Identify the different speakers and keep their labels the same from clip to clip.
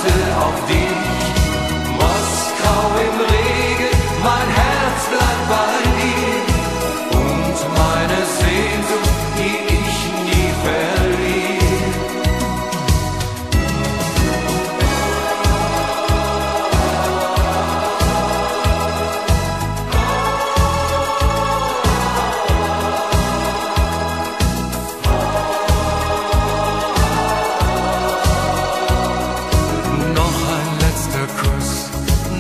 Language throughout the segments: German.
Speaker 1: warte auf dich. Moskau im Regen, mein Herz bleibt bei dir. Und meine Sehnsucht, die ich nie verliere. Noch ein letzter Kuss,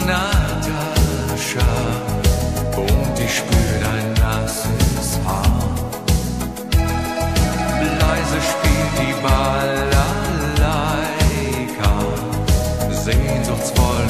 Speaker 1: Natascha, und ich spür dein nasses Haar. Leise spielt die Balalaika, sehnsuchtsvoll